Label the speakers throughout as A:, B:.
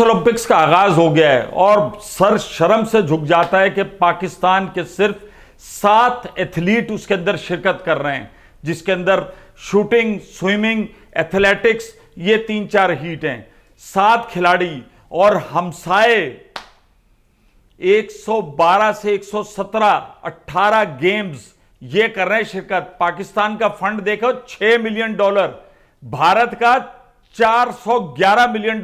A: Olympics का आगाज हो गया है और सर शर्म से झुक जाता है कि पाकिस्तान के सिर्फ 7 एथलीट उसके अंदर शिरकत कर रहे हैं, जिसके अंदर शूटिंग, स्विमिंग, एथलेटिक्स, ये 3-4 हीट हैं। 7 खिलाड़ी और हमसाए 112 से 117 18 गेम्स ये कर रहे हैं शिरकत। पाकिस्तान का फंड देखो $6 मिलियन, भारत का $411 मिलियन।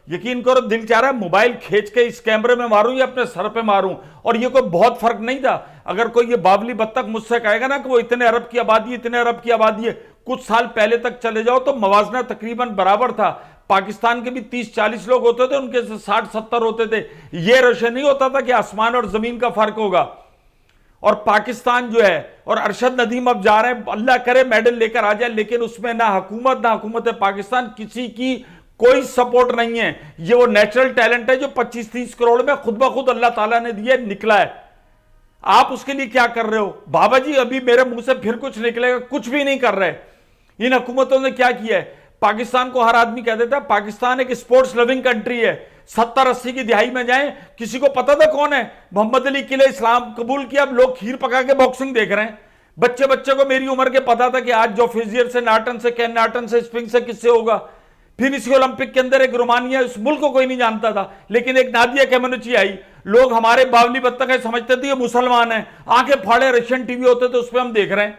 A: यकीन करो दिल चाह रहा है मोबाइल खींच के इस कैमरे में मारूं या अपने सर पे मारूं। और ये कोई बहुत फर्क नहीं था। अगर कोई ये बावली बत्तख मुझसे कहेगा ना कि वो इतने अरब की आबादी, इतने अरब की आबादी है, कुछ साल पहले तक चले जाओ तो मवाजना तकरीबन बराबर था। पाकिस्तान के भी 30-40 लोग होते थे, उनके से 60-70 होते थे। ये रोशन नहीं होता था कि आसमान और जमीन का फर्क होगा। और पाकिस्तान जो है, और अरशद नदीम अब जा रहे हैं, अल्लाह करे मेडल लेकर आ जाए, लेकिन उसमें ना हुकूमत है पाकिस्तान, किसी की कोई सपोर्ट नहीं है। ये वो नेचुरल टैलेंट है जो 25-30 करोड़ में खुद ब खुद अल्लाह ताला ने दिया, निकला है। आप उसके लिए क्या कर रहे हो? बाबा जी अभी मेरे मुंह से फिर कुछ निकलेगा, कुछ भी नहीं कर रहे। इन हुकूमतों ने क्या किया है? पाकिस्तान को हर आदमी कह देता है पाकिस्तान एक स्पोर्ट्स लविंग कंट्री है। 70-80 की दिहाई में जाएं, किसी को पता था कौन है मोहम्मद अली किले इस्लाम कबूल किया? अब लोग खीर पका के बॉक्सिंग देख रहे हैं। बच्चे बच्चे को मेरी उम्र के पता था कि आज जो फिजियर से, नाटन से, कैन नाटन से, स्प्रिंग से किससे होगा। फिर इसी ओलंपिक के अंदर एक रोमानिया, उस मुल्क को कोई नहीं जानता था, लेकिन एक नादिया केमनुची आई। लोग हमारे बावली बत्तख है समझते थे ये मुसलमान है। आंखें फाड़े रशियन टीवी होते थे, उस पर हम देख रहे हैं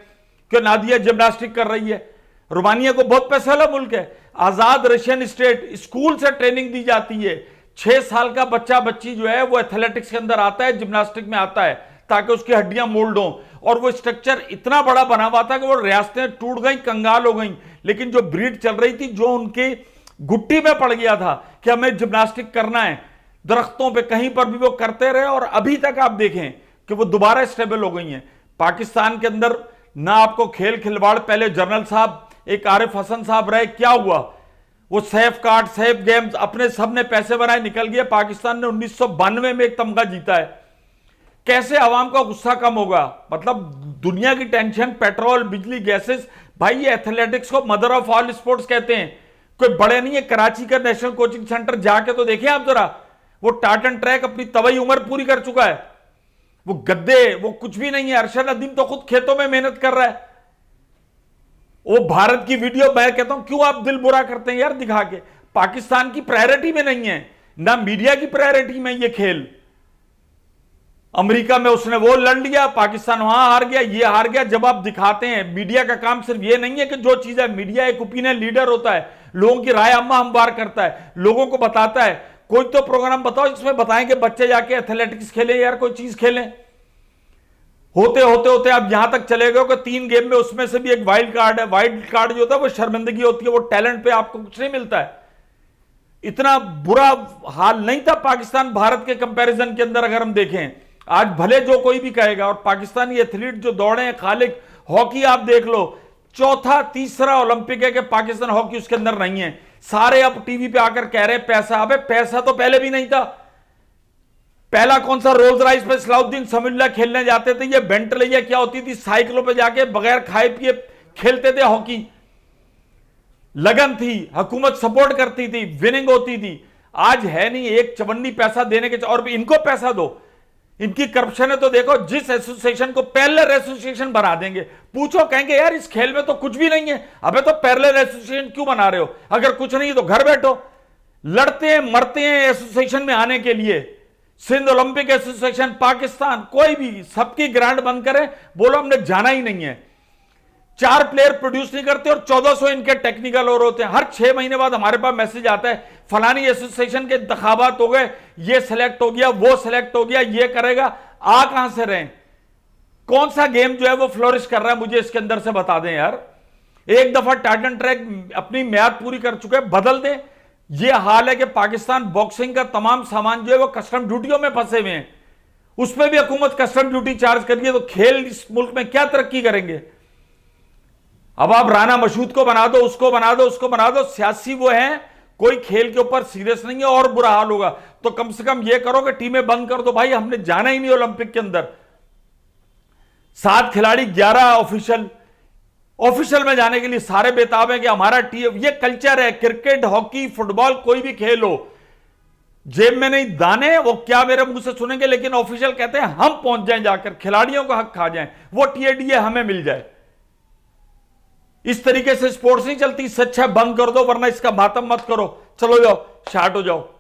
A: कि नादिया जिम्नास्टिक कर रही है। रोमानिया को बहुत पैसा वाला मुल्क है, आजाद रशियन स्टेट, स्कूल से ट्रेनिंग दी जाती है। 6 साल का बच्चा बच्ची जो है वो एथलेटिक्स के अंदर आता है, जिम्नास्टिक में आता है, ताकि उसकी हड्डियां मोल्ड हों। और वो स्ट्रक्चर इतना बड़ा बना हुआ था कि वो रियासतें टूट गई, कंगाल हो गई। लेकिन जो ब्रीड चल रही थी, जो उनके गुट्टी में पड़ गया था कि हमें जिम्नास्टिक करना है, दरख्तों पे कहीं पर भी वो करते रहे। और अभी तक आप देखें कि वो दोबारा स्टेबल हो गई हैं। पाकिस्तान के अंदर ना आपको खेल खिलवाड़, पहले जनरल साहब एक आरिफ हसन साहब रहे, क्या हुआ? वो सेफ कार्ड, सेफ गेम्स अपने सब ने पैसे बनाए, निकल गए। पाकिस्तान ने 1992 में एक तमगा जीता है। कैसे आवाम का गुस्सा कम होगा? मतलब दुनिया की टेंशन, पेट्रोल, बिजली, गैसेस। भाई ये एथलेटिक्स को मदर ऑफ ऑल स्पोर्ट्स कहते हैं। कोई बड़े नहीं है। कराची का नेशनल कोचिंग सेंटर जाके तो देखें आप जरा, वो टाटन ट्रैक अपनी तबई उम्र पूरी कर चुका है। वो गद्दे, वो कुछ भी नहीं है। अरशद नदीम तो खुद खेतों में मेहनत कर रहा है। वो भारत की वीडियो, मैं कहता हूं क्यों आप दिल बुरा करते हैं यार दिखा के? पाकिस्तान की प्रायोरिटी में नहीं है, ना मीडिया की प्रायोरिटी में ये खेल। अमेरिका में उसने वो लड़ लिया, पाकिस्तान वहां हार गया, ये हार गया। जब आप दिखाते हैं, मीडिया का काम सिर्फ ये नहीं है कि जो चीज है, मीडिया एक ओपिनियन लीडर होता है, लोगों की राय अम्मा हमवार करता है, लोगों को बताता है। कोई तो प्रोग्राम बताओ जिसमें बताएं कि बच्चे जाके एथलेटिक्स खेलें यार, कोई चीज खेलें। होते होते होते अब यहां तक चले गए कि 3 गेम में उसमें से भी एक वाइल्ड कार्ड है। वाइल्ड कार्ड जो होता है वो शर्मिंदगी होती है, वो टैलेंट पे आपको कुछ नहीं मिलता है। इतना बुरा हाल नहीं था पाकिस्तान भारत के कंपैरिजन के अंदर। अगर हम देखें आज भले जो कोई भी कहेगा, और पाकिस्तानी एथलीट जो दौड़े हैं खालिक, हॉकी आप देख लो, चौथा तीसरा ओलंपिक है कि पाकिस्तान हॉकी उसके अंदर नहीं है। सारे अब टीवी पे आकर कह रहे हैं पैसा। अबे पैसा तो पहले भी नहीं था। पहला कौन सा रोल्स राइस पे सलाउद्दीन समीउल्लाह खेलने जाते थे? ये बेंटले क्या होती थी, साइकिलों पे जाके बगैर खाए पिए खेलते थे हॉकी। लगन थी, हुकूमत सपोर्ट करती थी, विनिंग होती थी। आज है नहीं, एक चवन्नी पैसा देने के, और इनको पैसा दो। इनकी करप्शन है तो देखो, जिस एसोसिएशन को पैरेलल एसोसिएशन बना देंगे, पूछो कहेंगे यार इस खेल में तो कुछ भी नहीं है। अबे तो पैरेलल एसोसिएशन क्यों बना रहे हो? अगर कुछ नहीं है तो घर बैठो। लड़ते हैं मरते हैं एसोसिएशन में आने के लिए। सिंध ओलंपिक एसोसिएशन, पाकिस्तान, कोई भी, सबकी ग्रांट बंद करे, बोलो हमने जाना ही नहीं है। 4 प्लेयर प्रोड्यूस नहीं करते और 1400 इनके टेक्निकल और होते हैं। हर 6 महीने बाद हमारे पास मैसेज आता है फलानी एसोसिएशन के इंतखाबात हो गए, ये सिलेक्ट हो गया, वो सिलेक्ट हो गया, ये करेगा। आ कहां से रहे? कौन सा गेम जो है वो फ्लोरिश कर रहा है? मुझे इसके अंदर से बता दें यार। एक दफा टाटन ट्रैक अपनी म्याद पूरी कर चुके हैं, बदल दें। ये हाल है कि पाकिस्तान बॉक्सिंग का तमाम सामान जो है वो कस्टम ड्यूटियों में फंसे हुए हैं। उसमें भी हुकूमत कस्टम ड्यूटी चार्ज करिए, तो खेल इस मुल्क में क्या तरक्की करेंगे? अब आप राना मशहूद को बना दो, उसको बना दो, उसको बना दो, सियासी वो है, कोई खेल के ऊपर सीरियस नहीं है, और बुरा हाल होगा। तो कम से कम ये करो कि टीमें बंद कर दो। भाई हमने जाना ही नहीं ओलंपिक के अंदर। 7 खिलाड़ी, 11 ऑफिशियल में जाने के लिए सारे बेताब हैं कि हमारा टीम। ये कल्चर है, क्रिकेट, हॉकी, फुटबॉल, कोई भी खेल हो, जेब में नहीं दाने, वो क्या मेरे मुंह से सुनेंगे, लेकिन ऑफिशियल कहते हैं हम पहुंच जाएं, जाकर खिलाड़ियों का हक खा जाएं, वो टीएडीए हमें मिल जाए। इस तरीके से स्पोर्ट्स नहीं चलती। सच है, बंद कर दो, वरना इसका मातम मत करो। चलो जाओ, शार्ट हो जाओ।